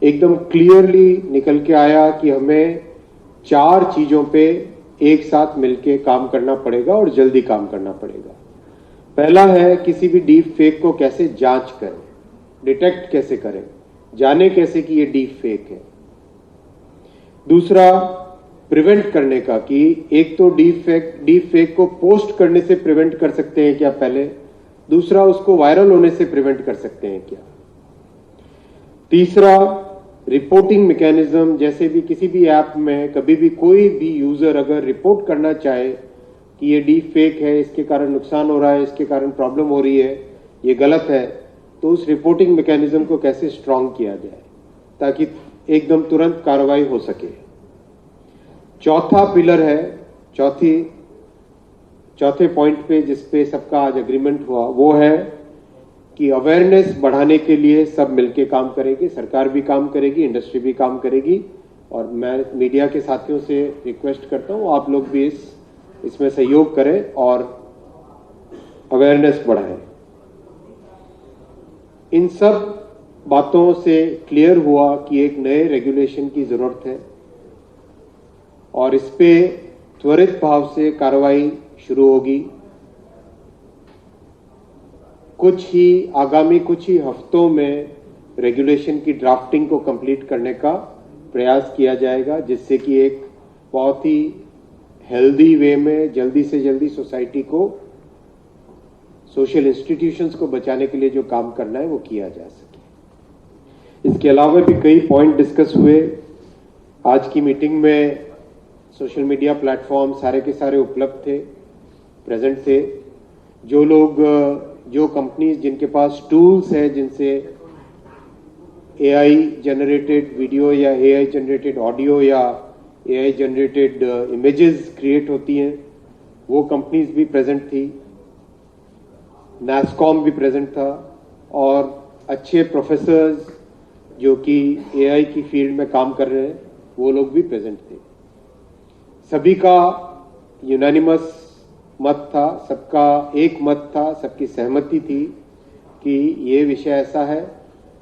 एकदम क्लियरली निकल के आया कि हमें 4 चीजों पे एक साथ मिलके काम करना पड़ेगा और जल्दी काम करना पड़ेगा। पहला है किसी भी डीप फेक को कैसे जांच करें, डिटेक्ट कैसे करें, जाने कैसे कि ये डीप फेक है। दूसरा प्रिवेंट करने का कि एक तो डीप फेक को पोस्ट करने से प्रिवेंट कर सकते हैं क्या पहले, दूसरा उसको वायरल होने से प्रिवेंट कर सकते हैं क्या। तीसरा रिपोर्टिंग मैकेनिज्म, जैसे भी किसी भी ऐप में कभी भी कोई भी यूजर अगर रिपोर्ट करना चाहे कि ये डीप फेक है, इसके कारण नुकसान हो रहा है, इसके कारण प्रॉब्लम हो रही है, ये गलत है, तो उस रिपोर्टिंग मैकेनिज्म को कैसे स्ट्रांग किया जाए ताकि एकदम तुरंत कार्रवाई हो सके। चौथा पिलर है, चौथे पॉइंट पे जिसपे सबका आज एग्रीमेंट हुआ वो है कि अवेयरनेस बढ़ाने के लिए सब मिलके काम करेंगे, सरकार भी काम करेगी, इंडस्ट्री भी काम करेगी, और मैं मीडिया के साथियों से रिक्वेस्ट करता हूं आप लोग भी इसमें सहयोग करें और अवेयरनेस बढ़ाएं। इन सब बातों से क्लियर हुआ कि एक नए रेगुलेशन की जरूरत है और इस पे त्वरित भाव से कार्रवाई शुरू होगी। आगामी कुछ ही हफ्तों में रेगुलेशन की ड्राफ्टिंग को कंप्लीट करने का प्रयास किया जाएगा, जिससे कि एक बहुत ही हेल्दी वे में जल्दी से जल्दी सोसाइटी को, सोशल इंस्टीट्यूशंस को बचाने के लिए जो काम करना है वो किया जा सके। इसके अलावा भी कई पॉइंट डिस्कस हुए। आज की मीटिंग में सोशल मीडिया प्लेटफॉर्म सारे के सारे उपलब्ध थे, प्रेजेंट थे। जो कंपनीज जिनके पास टूल्स है जिनसे एआई जनरेटेड वीडियो या एआई जनरेटेड ऑडियो या एआई जनरेटेड इमेजेस क्रिएट होती हैं, वो कंपनीज भी प्रेजेंट थी। नैस्कॉम भी प्रेजेंट था और अच्छे प्रोफेसर्स जो कि एआई की फील्ड में काम कर रहे हैं वो लोग भी प्रेजेंट थे। सभी का यूनानिमस मत था, सबका एक मत था, सबकी सहमति थी कि ये विषय ऐसा है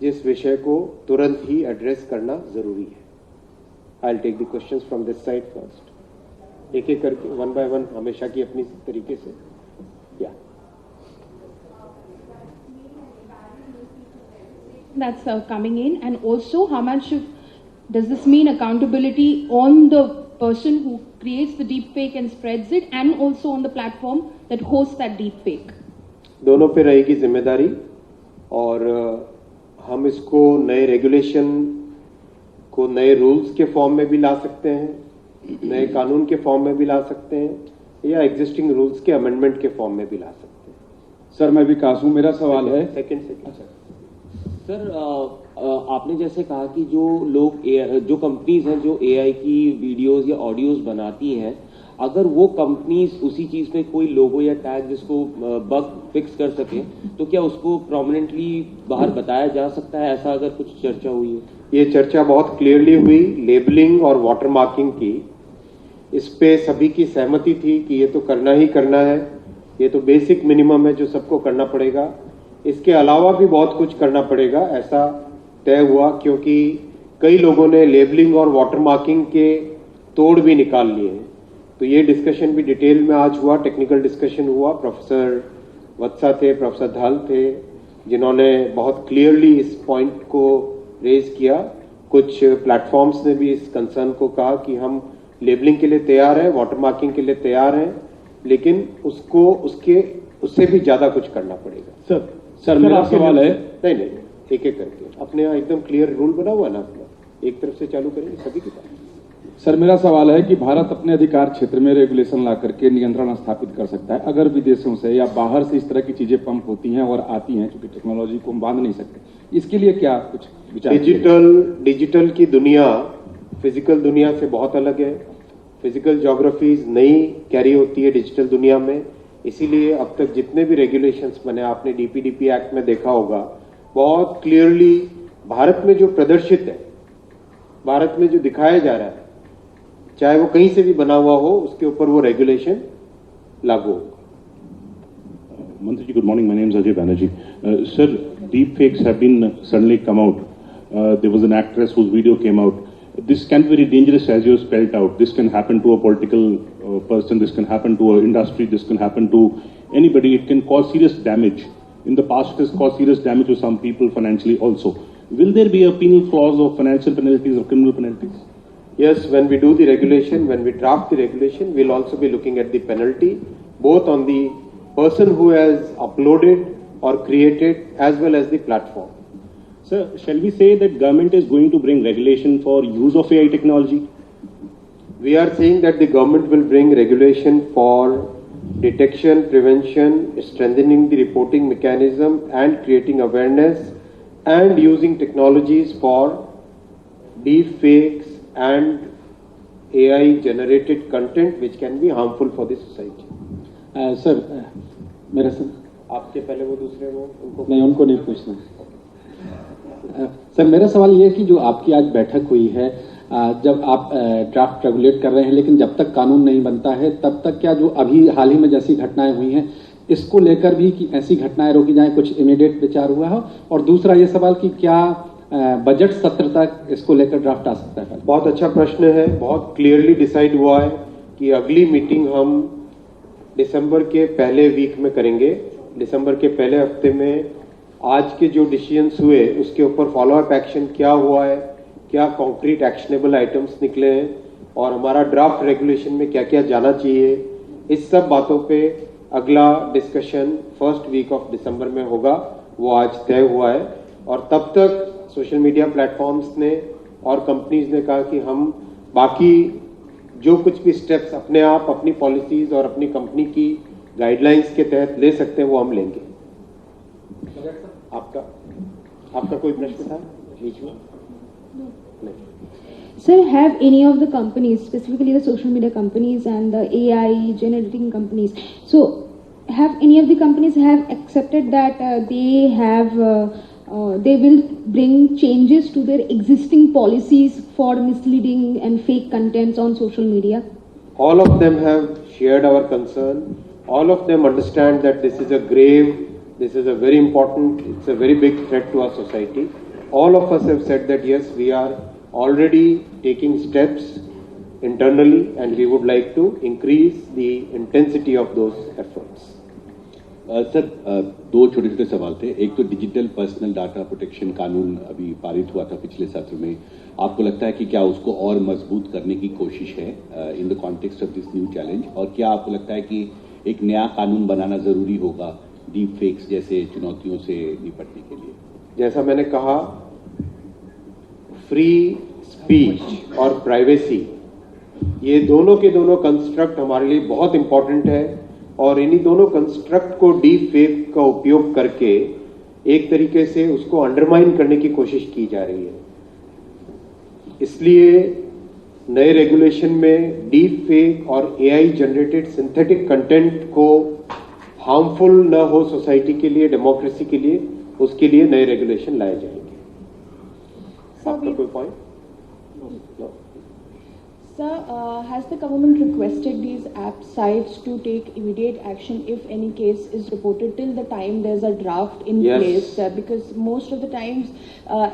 जिस विषय को तुरंत ही एड्रेस करना जरूरी है। I will take the questions from this side first, एक एक करके वन बाय वन, हमेशा की अपनी तरीके से। या that's coming in, and also how much does this mean accountability on the person who creates the deep fake and spreads it, and also on the platform that hosts that deep fake? दोनों पे रहेगी जिम्मेदारी और हम इसको नए regulation को नए रूल्स के फॉर्म में भी ला सकते हैं, नए कानून के फॉर्म में भी ला सकते हैं, या एग्जिस्टिंग रूल्स के अमेंडमेंट के फॉर्म में भी ला सकते हैं। सर मैं विकास हूं, मेरा सवाल है सर, आपने जैसे कहा कि जो कंपनीज हैं जो एआई की वीडियोस या ऑडियोज बनाती हैं, अगर वो कंपनीज उसी चीज में कोई लोगो या टैग जिसको बग फिक्स कर सके, तो क्या उसको प्रोमिनेंटली बाहर बताया जा सकता है? ऐसा अगर कुछ चर्चा हुई है? ये चर्चा बहुत क्लियरली हुई लेबलिंग और वाटरमार्किंग की। इस पे सभी की सहमति थी कि ये तो करना ही करना है, ये तो बेसिक मिनिमम है जो सबको करना पड़ेगा। इसके अलावा भी बहुत कुछ करना पड़ेगा, ऐसा तय हुआ, क्योंकि कई लोगों ने लेबलिंग और वाटरमार्किंग के तोड़ भी निकाल लिए हैं। तो ये डिस्कशन भी डिटेल में आज हुआ, टेक्निकल डिस्कशन हुआ। प्रोफेसर वत्सा थे, प्रोफेसर धाल थे, जिन्होंने बहुत क्लियरली इस पॉइंट को रेज किया। कुछ प्लेटफॉर्म्स ने भी इस कंसर्न को कहा कि हम लेबलिंग के लिए तैयार हैं, वाटरमार्किंग के लिए तैयार हैं, लेकिन उससे भी ज्यादा कुछ करना पड़ेगा। सर मेरा सवाल है, नहीं एक एक करके अपने यहाँ एकदम क्लियर रूल बना हुआ ना अपना, एक तरफ से चालू करेंगे सभी के पास। सर मेरा सवाल है कि भारत अपने अधिकार क्षेत्र में रेगुलेशन ला करके नियंत्रण स्थापित कर सकता है अगर विदेशों से या बाहर से इस तरह की चीजें पंप होती हैं और आती हैं, क्योंकि टेक्नोलॉजी को हम बांध नहीं सकते, इसके लिए क्या कुछ विचार? डिजिटल की दुनिया फिजिकल दुनिया से बहुत अलग है। फिजिकल ज्योग्राफीज नई कैरी होती है डिजिटल दुनिया में, इसीलिए अब तक जितने भी रेगुलेशंस बने, आपने डीपीडीपी एक्ट में देखा होगा, बहुत क्लियरली भारत में जो प्रदर्शित है, भारत में जो दिखाया जा रहा है, चाहे वो कहीं से भी बना हुआ हो, उसके ऊपर वो रेगुलेशन लागू होगा। Mantriji, good morning. My name is Ajay Banerjee. Sir, deep fakes have been suddenly come out. there was an actress whose video came out. This can be very dangerous, as you spelled out. This can happen to a political person, this can happen to an industry, this can happen to anybody. It can cause serious damage. In the past, it has caused serious damage to some people financially also. Will there be a penal clause of financial penalties or criminal penalties? Yes, when we do the regulation, when we draft the regulation, we'll also be looking at the penalty, both on the person who has uploaded or created as well as the platform. Sir, shall we say that government is going to bring regulation for use of AI technology? We are saying that the government will bring regulation for detection, prevention, strengthening the reporting mechanism and creating awareness and using technologies for deepfakes and AI generated content which can be harmful for the society. Sir मेरा sir आपके पहले वो दूसरे वो उनको नहीं उनको नहीं पूछना सर मेरा सवाल ये है कि जो आपकी आज बैठक हुई है जब आप ड्राफ्ट रेगुलेट कर रहे हैं लेकिन जब तक कानून नहीं बनता है तब तक क्या जो अभी हाल ही में जैसी घटनाएं हुई हैं इसको लेकर भी कि ऐसी घटनाएं रोकी जाएं, कुछ इमीडिएट विचार हुआ हो? और दूसरा ये सवाल कि क्या बजट सत्र तक इसको लेकर ड्राफ्ट आ सकता है? बहुत अच्छा प्रश्न है। बहुत क्लियरली डिसाइड हुआ है कि अगली मीटिंग हम दिसंबर के पहले वीक में करेंगे। दिसंबर के पहले हफ्ते में आज के जो डिसीजंस हुए उसके ऊपर फॉलोअप एक्शन क्या हुआ है, क्या कॉन्क्रीट एक्शनेबल आइटम्स निकले हैं और हमारा ड्राफ्ट रेगुलेशन में क्या क्या जाना चाहिए, इस सब बातों पे अगला डिस्कशन फर्स्ट वीक ऑफ दिसंबर में होगा। वो आज तय हुआ है और तब तक सोशल मीडिया प्लेटफॉर्म्स ने और कंपनीज ने कहा कि हम बाकी जो कुछ भी स्टेप्स अपने आप अपनी पॉलिसीज और अपनी कंपनी की गाइडलाइंस के तहत ले सकते हैं वो हम लेंगे। आपका कोई प्रश्न था बीच में? Sir, have any of the companies, specifically the social media companies and the AI generating companies, so have any of the companies have accepted that they will bring changes to their existing policies for misleading and fake contents on social media? All of them have shared our concern. All of them understand that this is a grave, this is a very important, it's a very big threat to our society. All of us have said that yes, we are already taking steps internally and we would like to increase the intensity of those efforts. Sir दो छोटे छोटे सवाल थे। एक तो digital personal data protection कानून अभी पारित हुआ था पिछले सत्र में, आपको लगता है कि क्या उसको और मजबूत करने की कोशिश है in the context of this new challenge, और क्या आपको लगता है कि एक नया कानून बनाना जरूरी होगा डीप फेक्स जैसे चुनौतियों से निपटने के लिए? जैसा मैंने कहा, फ्री स्पीच और प्राइवेसी ये दोनों के दोनों कंस्ट्रक्ट हमारे लिए बहुत इंपॉर्टेंट है और इन्हीं दोनों कंस्ट्रक्ट को डीप फेक का उपयोग करके एक तरीके से उसको अंडरमाइन करने की कोशिश की जा रही है। इसलिए नए रेगुलेशन में डीप फेक और एआई जनरेटेड सिंथेटिक कंटेंट को हार्मफुल न हो सोसाइटी के लिए, डेमोक्रेसी के लिए, उसके लिए नए रेगुलेशन लाए जाएंगे। आपका कोई point? Sir, has the government requested these app sites to take immediate action if any case is reported till the time there's a draft in Yes. place? Because most of the times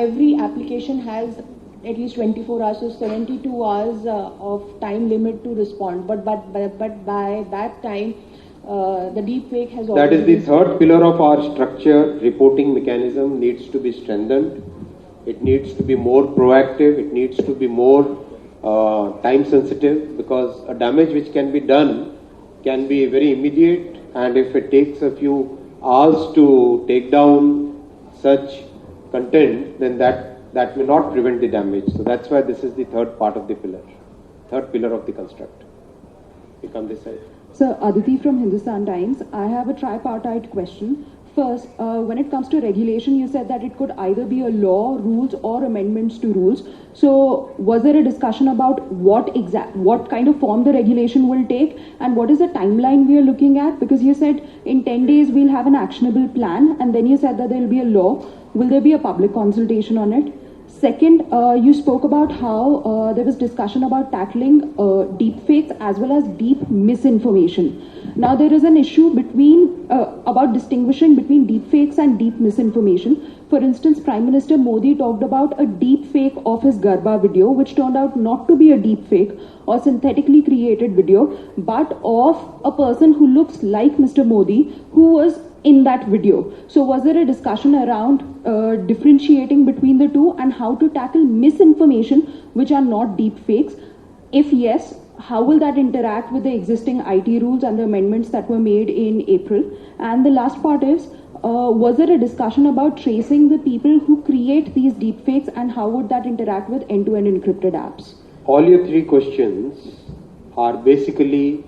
every application has at least 24 hours, so 72 hours of time limit to respond. But by that time, the deepfake has already... That is the third pillar of our structure. Reporting mechanism needs to be strengthened. It needs to be more proactive. It needs to be more time sensitive, because a damage which can be done can be very immediate, and if it takes a few hours to take down such content, then that will not prevent the damage. So that's why this is the third part of the pillar, third pillar of the construct. You come this side. Sir, Aditi from Hindustan Times. I have a tripartite question. First, when it comes to regulation, you said that it could either be a law, rules, or amendments to rules. So, was there a discussion about what kind of form the regulation will take, and what is the timeline we are looking at? Because you said in 10 days we'll have an actionable plan, and then you said that there will be a law. Will there be a public consultation on it? Second, you spoke about how there was discussion about tackling deep fakes as well as deep misinformation. Now there is an issue between about distinguishing between deepfakes and deep misinformation. For instance, Prime Minister Modi talked about a deepfake of his Garba video, which turned out not to be a deepfake or synthetically created video, but of a person who looks like Mr. Modi, who was in that video. So was there a discussion around differentiating between the two and how to tackle misinformation which are not deepfakes? If yes, how will that interact with the existing IT rules and the amendments that were made in April? And the last part is, was there a discussion about tracing the people who create these deepfakes and how would that interact with end-to-end encrypted apps? All your three questions are basically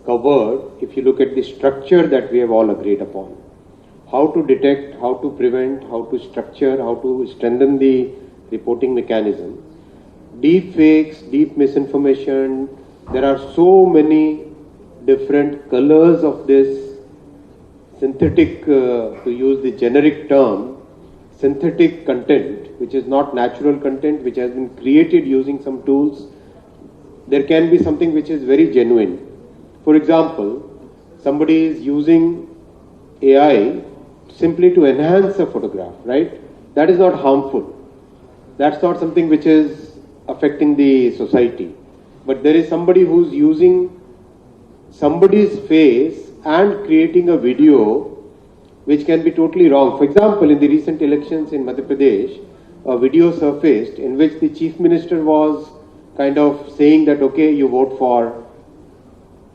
covered if you look at the structure that we have all agreed upon. How to detect, how to prevent, how to structure, how to strengthen the reporting mechanism. Deep fakes, deep misinformation, there are so many different colors of this synthetic, to use the generic term, synthetic content, which is not natural content, which has been created using some tools. There can be something which is very genuine. For example, somebody is using AI simply to enhance a photograph, right? That is not harmful. That's not something which is affecting the society. But there is somebody who's using somebody's face and creating a video which can be totally wrong. For example, in the recent elections in Madhya Pradesh, a video surfaced in which the chief minister was kind of saying that, okay, you vote for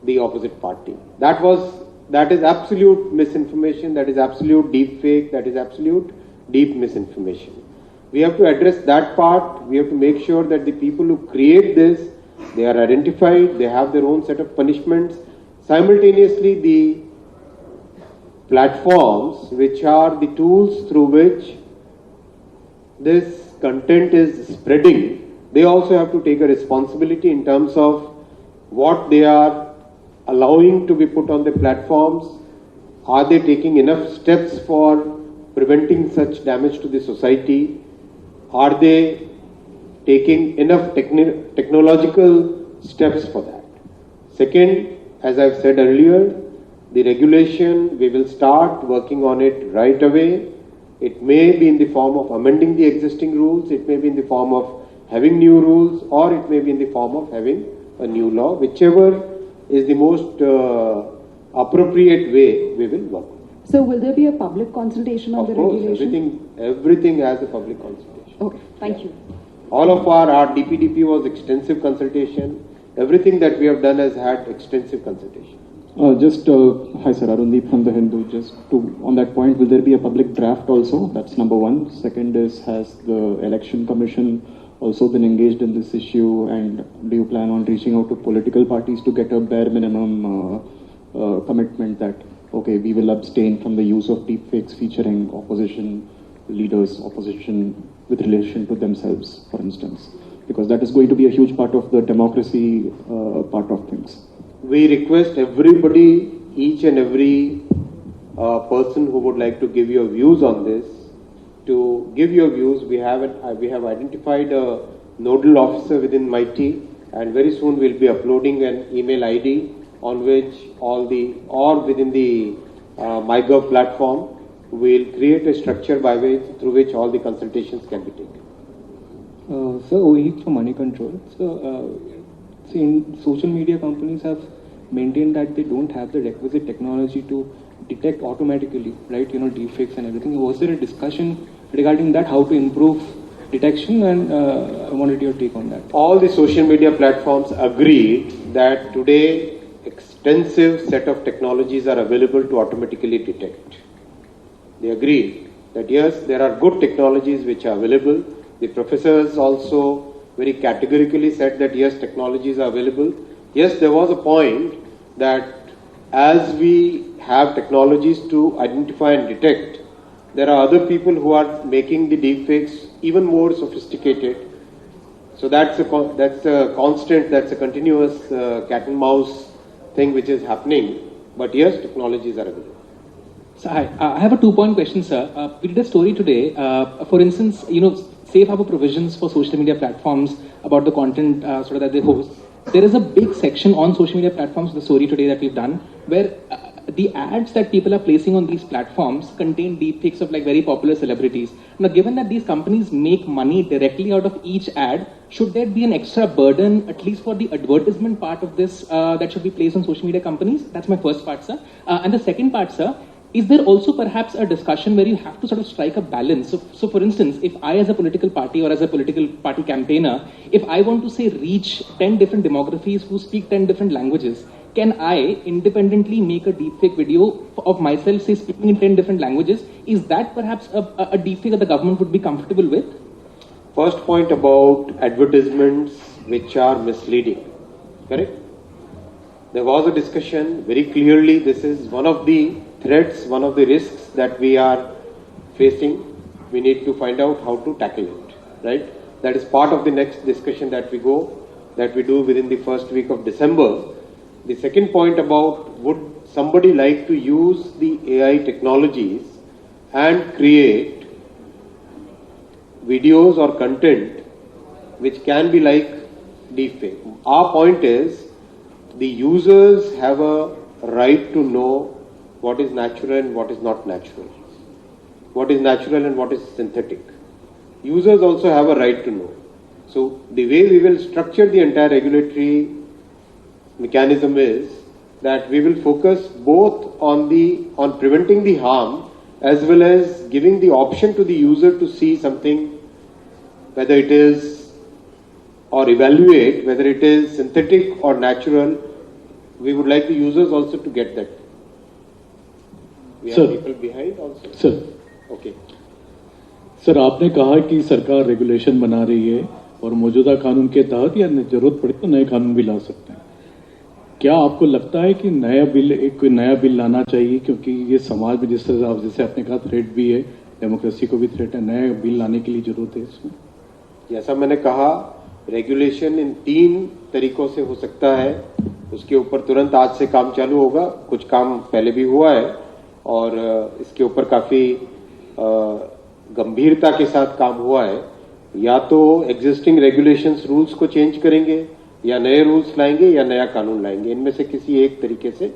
the opposite party. That is absolute misinformation, that is absolute deep fake, that is absolute deep misinformation. We have to address that part. We have to make sure that the people who create this, they are identified, they have their own set of punishments. Simultaneously, the platforms, which are the tools through which this content is spreading, they also have to take a responsibility in terms of what they are allowing to be put on the platforms. Are they taking enough steps for preventing such damage to the society? Are they taking enough technological steps for that? Second, as I've said earlier, the regulation, we will start working on it right away. It may be in the form of amending the existing rules, it may be in the form of having new rules, or it may be in the form of having a new law. Whichever is the most appropriate way, we will work. So will there be a public consultation on the regulation? Everything has a public consultation. Okay, thank you. All of our DPDP was extensive consultation. Everything that we have done has had extensive consultation. Hi sir, Arundeep from The Hindu. Just on that point, will there be a public draft also? That's number one. Second is, has the Election Commission also been engaged in this issue, and do you plan on reaching out to political parties to get a bare minimum commitment that, okay, we will abstain from the use of deepfakes featuring opposition leaders, opposition with relation to themselves, for instance? Because that is going to be a huge part of the democracy part of things. We request everybody, each and every person who would like to give your views on this, to give your views. We have identified a nodal officer within my team, and very soon we'll be uploading an email ID on which within the MyGov platform, we'll create a structure through which all the consultations can be taken. Sir, Ohik from Money Control. So, social media companies have maintained that they don't have the requisite technology to detect automatically, right? Deepfakes and everything. Was there a discussion regarding that, how to improve detection? And I wanted your take on that. All the social media platforms agreed that today extensive set of technologies are available to automatically detect. They agreed that yes, there are good technologies which are available. The professors also very categorically said that yes, technologies are available. Yes, there was a point that as we have technologies to identify and detect, there are other people who are making the deepfakes even more sophisticated. So that's a constant, that's a continuous cat and mouse thing which is happening. But yes, technologies are available. So I have a two-point question, sir. We did a story today. For instance, safe harbor provisions for social media platforms about the content that they host. there is a big section on social media platforms, the story today that we've done, where the ads that people are placing on these platforms contain deepfakes of like very popular celebrities. Now, given that these companies make money directly out of each ad, should there be an extra burden, at least for the advertisement part of this, that should be placed on social media companies? That's my first part, sir. And the second part, sir, is there also perhaps a discussion where you have to sort of strike a balance? So for instance, if I as a political party or as a political party campaigner, if I want to say reach 10 different demographies who speak 10 different languages, can I independently make a deepfake video of myself, say, speaking in 10 different languages? Is that perhaps a deepfake that the government would be comfortable with? First point about advertisements which are misleading, correct? There was a discussion very clearly. This is one of the threats, one of the risks that we are facing. We need to find out how to tackle it, right? That is part of the next discussion that we do within the first week of December. The second point about would somebody like to use the AI technologies and create videos or content which can be like deepfake. Our point is the users have a right to know what is natural and what is not natural, what is natural and what is synthetic. Users also have a right to know. So the way we will structure the entire regulatory mechanism is that we will focus both on preventing the harm as well as giving the option to the user to see something, whether it is, or evaluate whether it is synthetic or natural. We would like the users also to get that. We have people behind also. Sir, Okay. Sir आपने कहा कि सरकार regulation बना रही है और मौजूदा कानून के तहत या जरूरत पड़े तो नए कानून भी ला सकते हैं। क्या आपको लगता है कि कोई नया बिल लाना चाहिए, क्योंकि ये समाज में जिस तरह जैसे आपने कहा थ्रेट भी है, डेमोक्रेसी को भी थ्रेट है, नया बिल लाने के लिए जरूरत है इसमें? जैसा मैंने कहा, रेगुलेशन इन 3 तरीकों से हो सकता है। उसके ऊपर तुरंत आज से काम चालू होगा। कुछ काम पहले भी हुआ है और इसके ऊपर काफी गंभीरता के साथ काम हुआ है। या तो एग्जिस्टिंग रेगुलेशंस रूल्स को चेंज करेंगे या नए रूल्स लाएंगे या नया कानून लाएंगे। इनमें से किसी एक तरीके से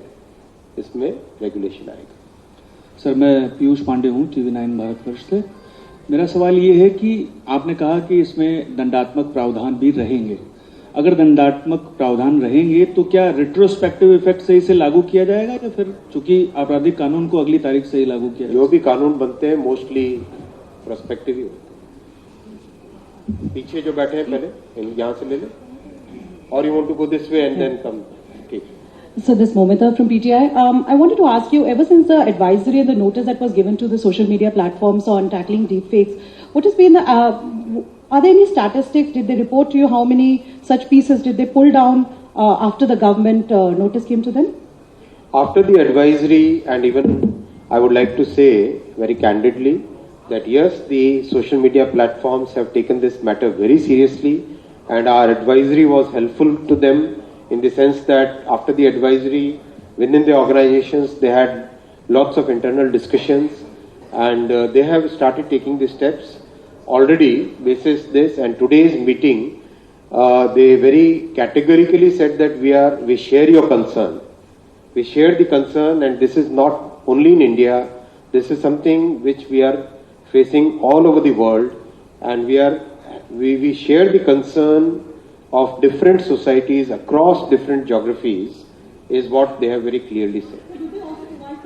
इसमें रेगुलेशन आएगा। सर, मैं पीयूष पांडे हूं, TV9 भारतवर्ष से। मेरा सवाल ये है कि आपने कहा कि इसमें दंडात्मक प्रावधान भी रहेंगे। अगर दंडात्मक प्रावधान रहेंगे तो क्या रेट्रोस्पेक्टिव इफेक्ट से इसे लागू किया जाएगा या फिर चूंकि आपराधिक कानून को अगली तारीख से ही लागू किया जाएगा? जो भी कानून बनते हैं मोस्टली प्रोस्पेक्टिव ही होते हैं। पीछे जो बैठे हैं पहले यहाँ से ले ले, और you want to go this way and then come. Okay. So this Momita from PTI. I wanted to ask you, ever since the advisory and the notice that was given to the social media platforms on tackling deepfakes, what has been the, are there any statistics? Did they report to you how many such pieces did they pull down after the government notice came to them? After the advisory, and even I would like to say very candidly that yes, the social media platforms have taken this matter very seriously, and our advisory was helpful to them in the sense that after the advisory, within the organizations, they had lots of internal discussions, and they have started taking the steps already basis this. And today's meeting, they very categorically said that we share your concern. We share the concern, and this is not only in India. This is something which we are facing all over the world, and we share the concern of different societies across different geographies, is what they have very clearly said.